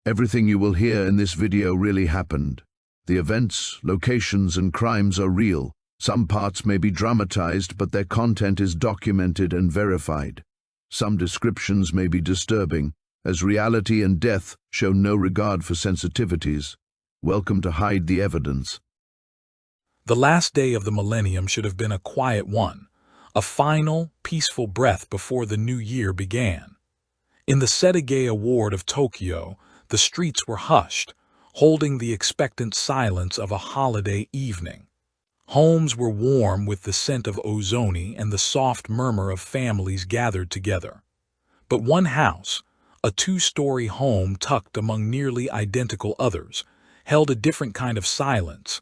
Everything you will hear in this video really happened. The events, locations, and crimes are real. Some parts may be dramatized, but their content is documented and verified. Some descriptions may be disturbing, as reality and death show no regard for sensitivities. Welcome to Hide the Evidence. The last day of the millennium should have been a quiet one, a final, peaceful breath before the new year began. In the Setegei ward of Tokyo, the streets were hushed, holding the expectant silence of a holiday evening. Homes were warm with the scent of ozone and the soft murmur of families gathered together. But one house, a two-story home tucked among nearly identical others, held a different kind of silence,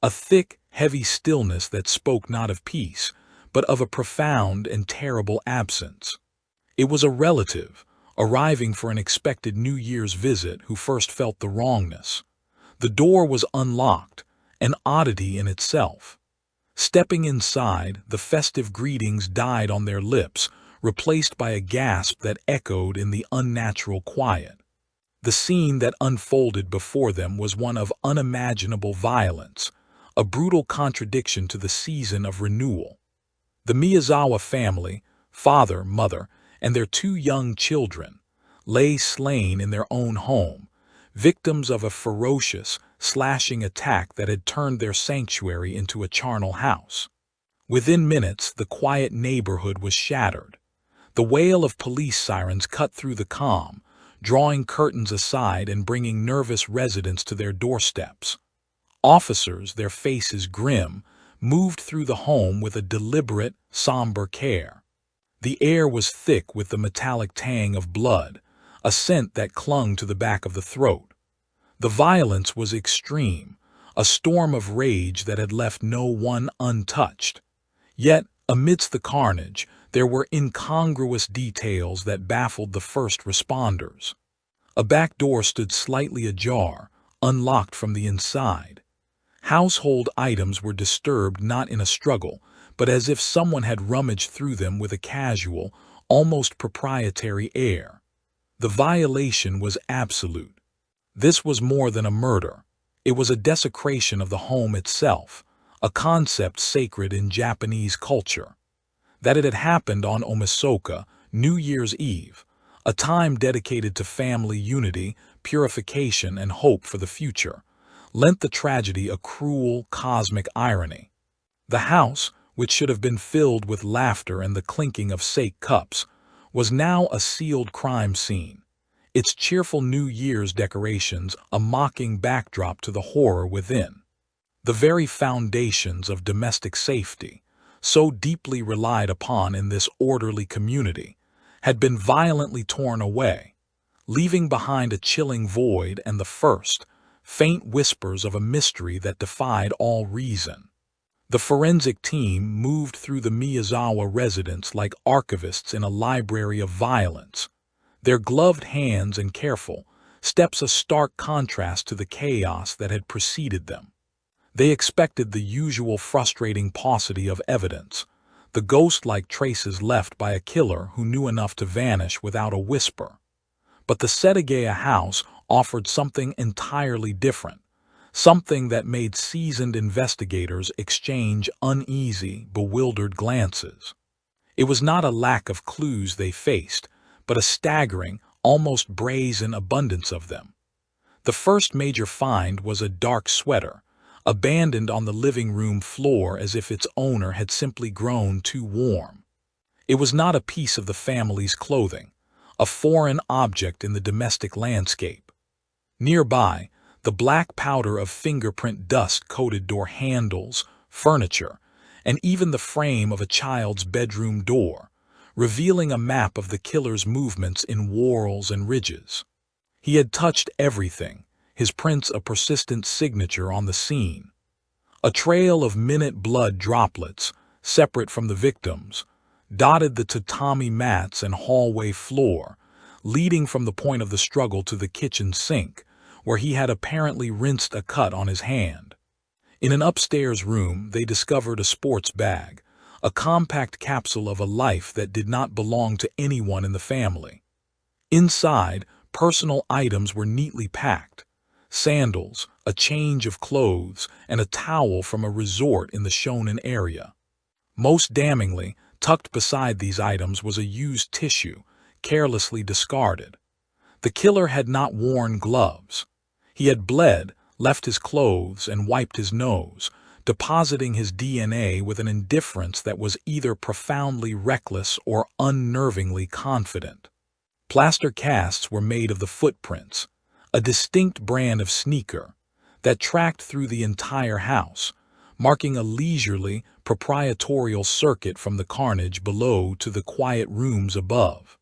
a thick, heavy stillness that spoke not of peace, but of a profound and terrible absence. It was a relative, arriving for an expected New Year's visit, who first felt the wrongness. The door was unlocked, an oddity in itself. Stepping inside, the festive greetings died on their lips, replaced by a gasp that echoed in the unnatural quiet. The scene that unfolded before them was one of unimaginable violence, a brutal contradiction to the season of renewal. The Miyazawa family, father, mother, and their two young children, lay slain in their own home, victims of a ferocious, slashing attack that had turned their sanctuary into a charnel house. Within minutes, the quiet neighborhood was shattered. The wail of police sirens cut through the calm, drawing curtains aside and bringing nervous residents to their doorsteps. Officers, their faces grim, moved through the home with a deliberate, somber care. The air was thick with the metallic tang of blood, a scent that clung to the back of the throat. The violence was extreme, a storm of rage that had left no one untouched. Yet, amidst the carnage, there were incongruous details that baffled the first responders. A back door stood slightly ajar, unlocked from the inside. Household items were disturbed not in a struggle, but as if someone had rummaged through them with a casual, almost proprietary air. The violation was absolute. This was more than a murder. It was a desecration of the home itself, a concept sacred in Japanese culture. That it had happened on Omisoka, New Year's Eve, a time dedicated to family unity, purification, and hope for the future, lent the tragedy a cruel, cosmic irony. The house, which should have been filled with laughter and the clinking of sake cups, was now a sealed crime scene, its cheerful New Year's decorations a mocking backdrop to the horror within. The very foundations of domestic safety, so deeply relied upon in this orderly community, had been violently torn away, leaving behind a chilling void and the first, faint whispers of a mystery that defied all reason. The forensic team moved through the Miyazawa residence like archivists in a library of violence, their gloved hands and careful steps a stark contrast to the chaos that had preceded them. They expected the usual frustrating paucity of evidence, the ghost-like traces left by a killer who knew enough to vanish without a whisper. But the Setegei house offered something entirely different, something that made seasoned investigators exchange uneasy, bewildered glances. It was not a lack of clues they faced, but a staggering, almost brazen abundance of them. The first major find was a dark sweater, abandoned on the living room floor as if its owner had simply grown too warm. It was not a piece of the family's clothing, a foreign object in the domestic landscape. Nearby, the black powder of fingerprint dust coated door handles, furniture, and even the frame of a child's bedroom door, revealing a map of the killer's movements in whorls and ridges. He had touched everything, his prints a persistent signature on the scene. A trail of minute blood droplets, separate from the victims, dotted the tatami mats and hallway floor, leading from the point of the struggle to the kitchen sink, where he had apparently rinsed a cut on his hand. In an upstairs room, they discovered a sports bag, a compact capsule of a life that did not belong to anyone in the family. Inside, personal items were neatly packed: sandals, a change of clothes, and a towel from a resort in the Shonan area. Most damningly, tucked beside these items was a used tissue, carelessly discarded. The killer had not worn gloves. He had bled, left his clothes, and wiped his nose, depositing his DNA with an indifference that was either profoundly reckless or unnervingly confident. Plaster casts were made of the footprints, a distinct brand of sneaker, that tracked through the entire house, marking a leisurely, proprietorial circuit from the carnage below to the quiet rooms above.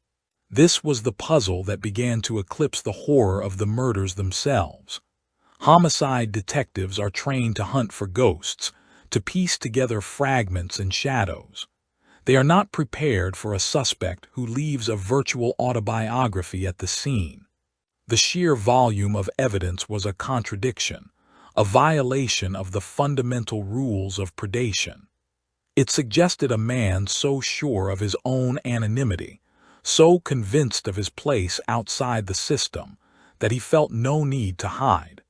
This was the puzzle that began to eclipse the horror of the murders themselves. Homicide detectives are trained to hunt for ghosts, to piece together fragments and shadows. They are not prepared for a suspect who leaves a virtual autobiography at the scene. The sheer volume of evidence was a contradiction, a violation of the fundamental rules of predation. It suggested a man so sure of his own anonymity, so convinced of his place outside the system, that he felt no need to hide.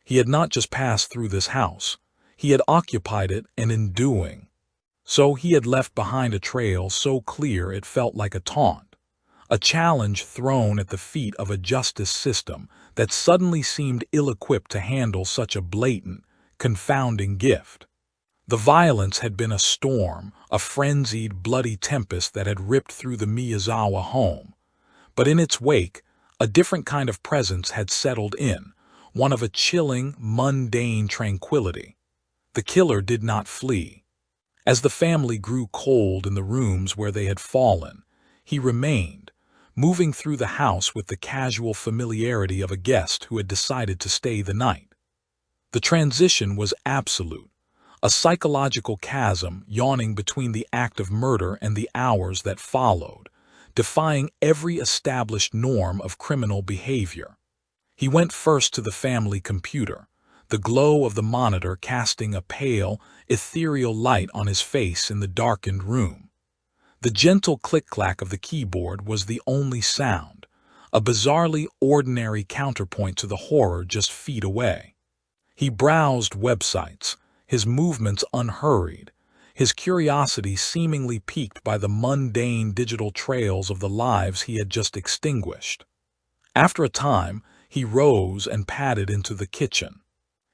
He had not just passed through this house, he had occupied it, and in doing so he had left behind a trail so clear it felt like a taunt, a challenge thrown at the feet of a justice system that suddenly seemed ill-equipped to handle such a blatant, confounding gift. The violence had been a storm, a frenzied, bloody tempest that had ripped through the Miyazawa home. But in its wake, a different kind of presence had settled in, one of a chilling, mundane tranquility. The killer did not flee. As the family grew cold in the rooms where they had fallen, he remained, moving through the house with the casual familiarity of a guest who had decided to stay the night. The transition was absolute, a psychological chasm yawning between the act of murder and the hours that followed, defying every established norm of criminal behavior. He went first to the family computer, the glow of the monitor casting a pale, ethereal light on his face in the darkened room. The gentle click-clack of the keyboard was the only sound, a bizarrely ordinary counterpoint to the horror just feet away. He browsed websites, his movements unhurried, his curiosity seemingly piqued by the mundane digital trails of the lives he had just extinguished. After a time, he rose and padded into the kitchen.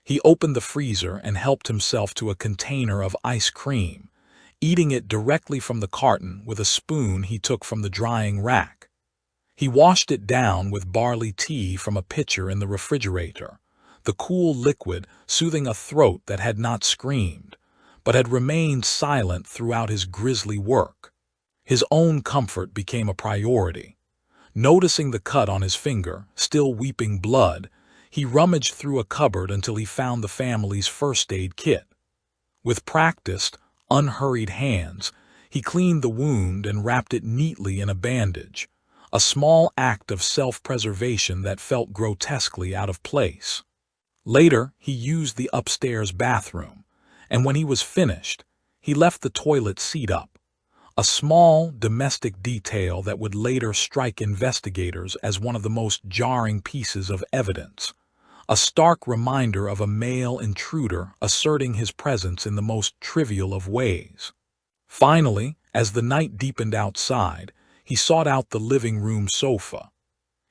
He opened the freezer and helped himself to a container of ice cream, eating it directly from the carton with a spoon he took from the drying rack. He washed it down with barley tea from a pitcher in the refrigerator, the cool liquid soothing a throat that had not screamed, but had remained silent throughout his grisly work. His own comfort became a priority. Noticing the cut on his finger, still weeping blood, he rummaged through a cupboard until he found the family's first aid kit. With practiced, unhurried hands, he cleaned the wound and wrapped it neatly in a bandage, a small act of self-preservation that felt grotesquely out of place. Later, he used the upstairs bathroom, and when he was finished, he left the toilet seat up, a small, domestic detail that would later strike investigators as one of the most jarring pieces of evidence, a stark reminder of a male intruder asserting his presence in the most trivial of ways. Finally, as the night deepened outside, he sought out the living room sofa.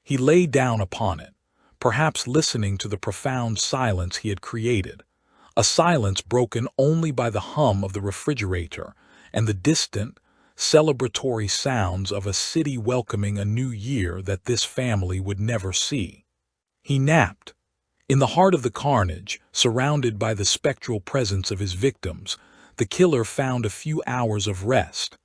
He lay down upon it, perhaps listening to the profound silence he had created, a silence broken only by the hum of the refrigerator and the distant, celebratory sounds of a city welcoming a new year that this family would never see. He napped. In the heart of the carnage, surrounded by the spectral presence of his victims, the killer found a few hours of rest.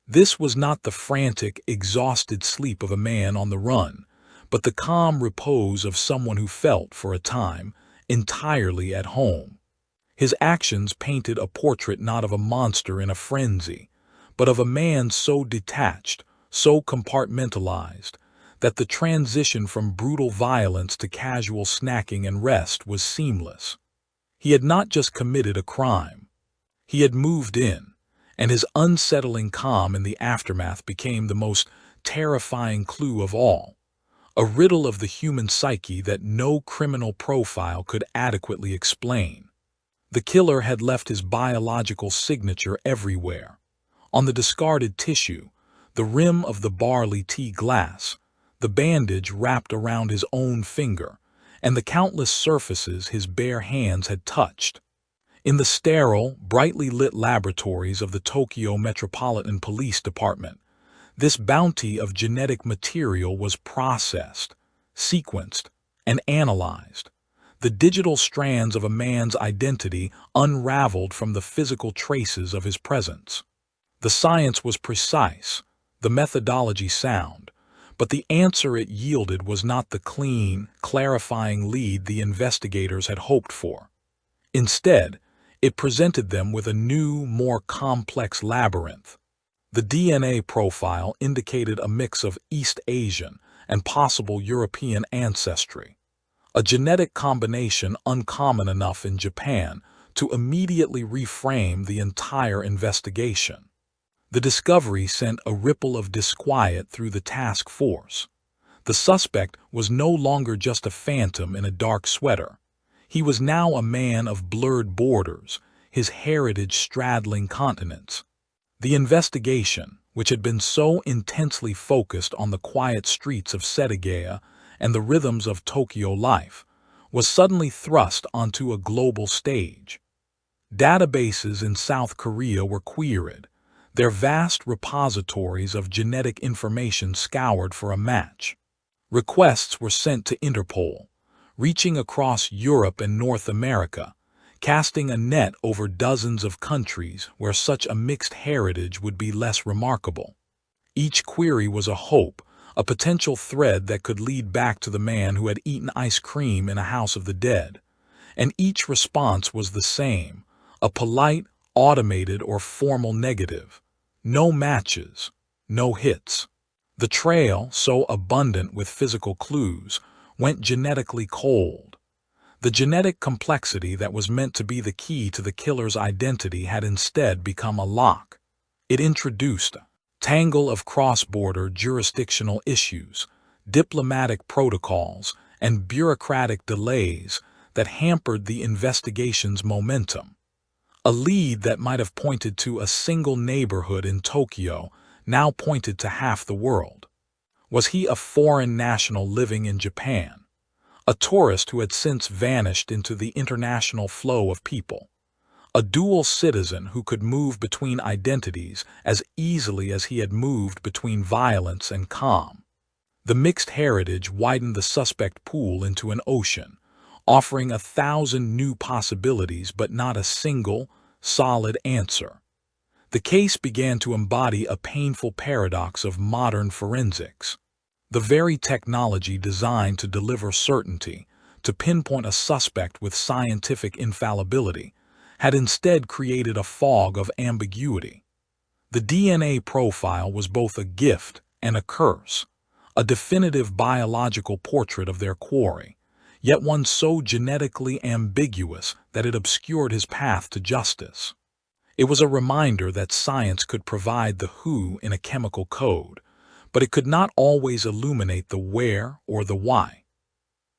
This was not the frantic, exhausted sleep of a man on the run, but the calm repose of someone who felt, for a time, entirely at home. His actions painted a portrait not of a monster in a frenzy, but of a man so detached, so compartmentalized, that the transition from brutal violence to casual snacking and rest was seamless. He had not just committed a crime. He had moved in, and his unsettling calm in the aftermath became the most terrifying clue of all, a riddle of the human psyche that no criminal profile could adequately explain. The killer had left his biological signature everywhere: on the discarded tissue, the rim of the barley tea glass, the bandage wrapped around his own finger, and the countless surfaces his bare hands had touched. In the sterile, brightly lit laboratories of the Tokyo Metropolitan Police Department, this bounty of genetic material was processed, sequenced, and analyzed. The digital strands of a man's identity unraveled from the physical traces of his presence. The science was precise, the methodology sound, but the answer it yielded was not the clean, clarifying lead the investigators had hoped for. Instead, it presented them with a new, more complex labyrinth. The DNA profile indicated a mix of East Asian and possible European ancestry, a genetic combination uncommon enough in Japan to immediately reframe the entire investigation. The discovery sent a ripple of disquiet through the task force. The suspect was no longer just a phantom in a dark sweater. He was now a man of blurred borders, his heritage straddling continents. The investigation, which had been so intensely focused on the quiet streets of Setagaya and the rhythms of Tokyo life, was suddenly thrust onto a global stage. Databases in South Korea were queried, their vast repositories of genetic information scoured for a match. Requests were sent to Interpol, reaching across Europe and North America, casting a net over dozens of countries where such a mixed heritage would be less remarkable. Each query was a hope, a potential thread that could lead back to the man who had eaten ice cream in a house of the dead. And each response was the same, a polite, automated, or formal negative. No matches, no hits. The trail, so abundant with physical clues, went genetically cold. The genetic complexity that was meant to be the key to the killer's identity had instead become a lock. It introduced a tangle of cross-border jurisdictional issues, diplomatic protocols, and bureaucratic delays that hampered the investigation's momentum. A lead that might have pointed to a single neighborhood in Tokyo now pointed to half the world. Was he a foreign national living in Japan? A tourist who had since vanished into the international flow of people? A dual citizen who could move between identities as easily as he had moved between violence and calm? The mixed heritage widened the suspect pool into an ocean, offering 1,000 new possibilities but not a single, solid answer. The case began to embody a painful paradox of modern forensics. The very technology designed to deliver certainty, to pinpoint a suspect with scientific infallibility, had instead created a fog of ambiguity. The DNA profile was both a gift and a curse, a definitive biological portrait of their quarry, yet one so genetically ambiguous that it obscured his path to justice. It was a reminder that science could provide the who in a chemical code, but it could not always illuminate the where or the why.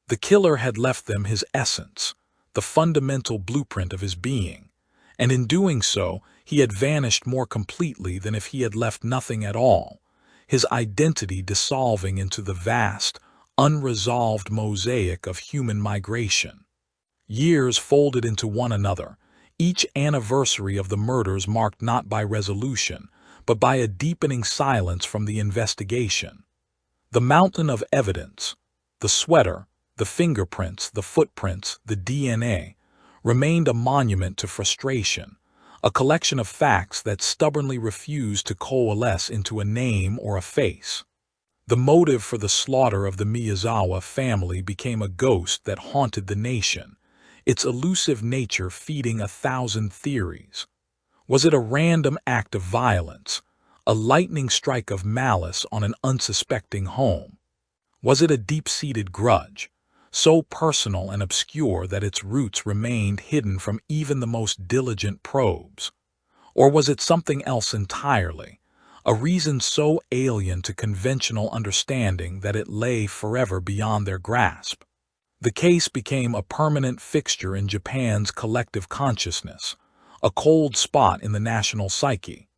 The killer had left them his essence, the fundamental blueprint of his being, and in doing so, he had vanished more completely than if he had left nothing at all, his identity dissolving into the vast, unresolved mosaic of human migration. Years folded into one another, each anniversary of the murders marked not by resolution, but by a deepening silence from the investigation. The mountain of evidence, the sweater, the fingerprints, the footprints, the DNA, remained a monument to frustration, a collection of facts that stubbornly refused to coalesce into a name or a face. The motive for the slaughter of the Miyazawa family became a ghost that haunted the nation, its elusive nature feeding 1,000 theories. Was it a random act of violence, a lightning strike of malice on an unsuspecting home? Was it a deep-seated grudge, so personal and obscure that its roots remained hidden from even the most diligent probes? Or was it something else entirely, a reason so alien to conventional understanding that it lay forever beyond their grasp. The case became a permanent fixture in Japan's collective consciousness, a cold spot in the national psyche.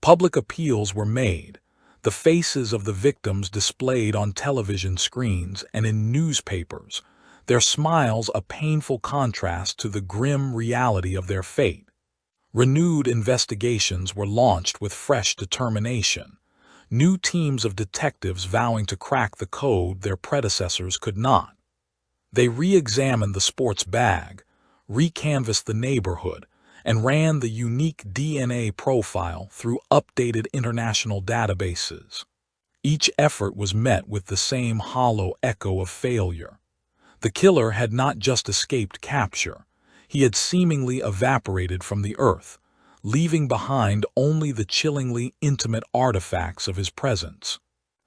Public appeals were made, the faces of the victims displayed on television screens and in newspapers, their smiles a painful contrast to the grim reality of their fate. Renewed investigations were launched with fresh determination, new teams of detectives vowing to crack the code their predecessors could not. They re-examined the sports bag, re-canvassed the neighborhood, and ran the unique DNA profile through updated international databases. Each effort was met with the same hollow echo of failure. The killer had not just escaped capture, he had seemingly evaporated from the earth, leaving behind only the chillingly intimate artifacts of his presence.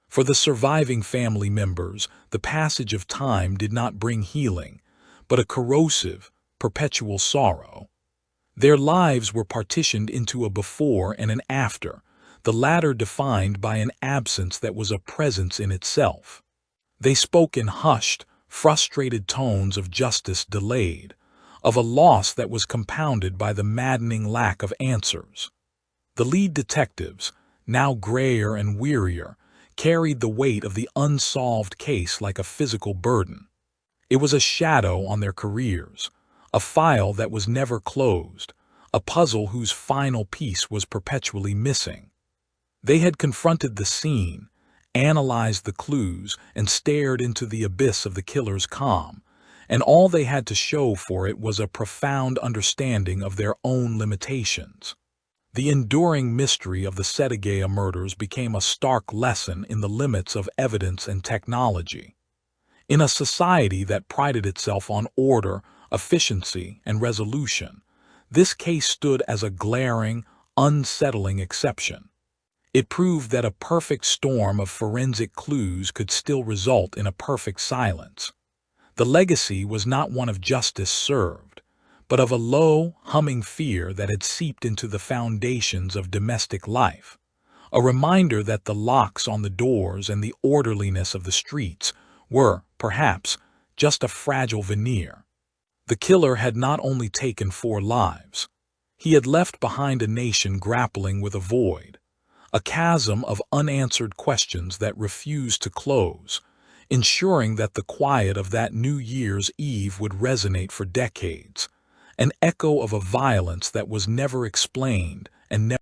For the surviving family members, the passage of time did not bring healing, but a corrosive, perpetual sorrow. Their lives were partitioned into a before and an after, the latter defined by an absence that was a presence in itself. They spoke in hushed, frustrated tones of justice delayed, of a loss that was compounded by the maddening lack of answers. The lead detectives, now grayer and wearier, carried the weight of the unsolved case like a physical burden. It was a shadow on their careers, a file that was never closed, a puzzle whose final piece was perpetually missing. They had confronted the scene, analyzed the clues, and stared into the abyss of the killer's calm, and all they had to show for it was a profound understanding of their own limitations. The enduring mystery of the Setagaya murders became a stark lesson in the limits of evidence and technology. In a society that prided itself on order, efficiency, and resolution, this case stood as a glaring, unsettling exception. It proved that a perfect storm of forensic clues could still result in a perfect silence. The legacy was not one of justice served, but of a low, humming fear that had seeped into the foundations of domestic life, a reminder that the locks on the doors and the orderliness of the streets were, perhaps, just a fragile veneer. The killer had not only taken 4 lives. He had left behind a nation grappling with a void, a chasm of unanswered questions that refused to close, ensuring that the quiet of that New Year's Eve would resonate for decades, an echo of a violence that was never explained and never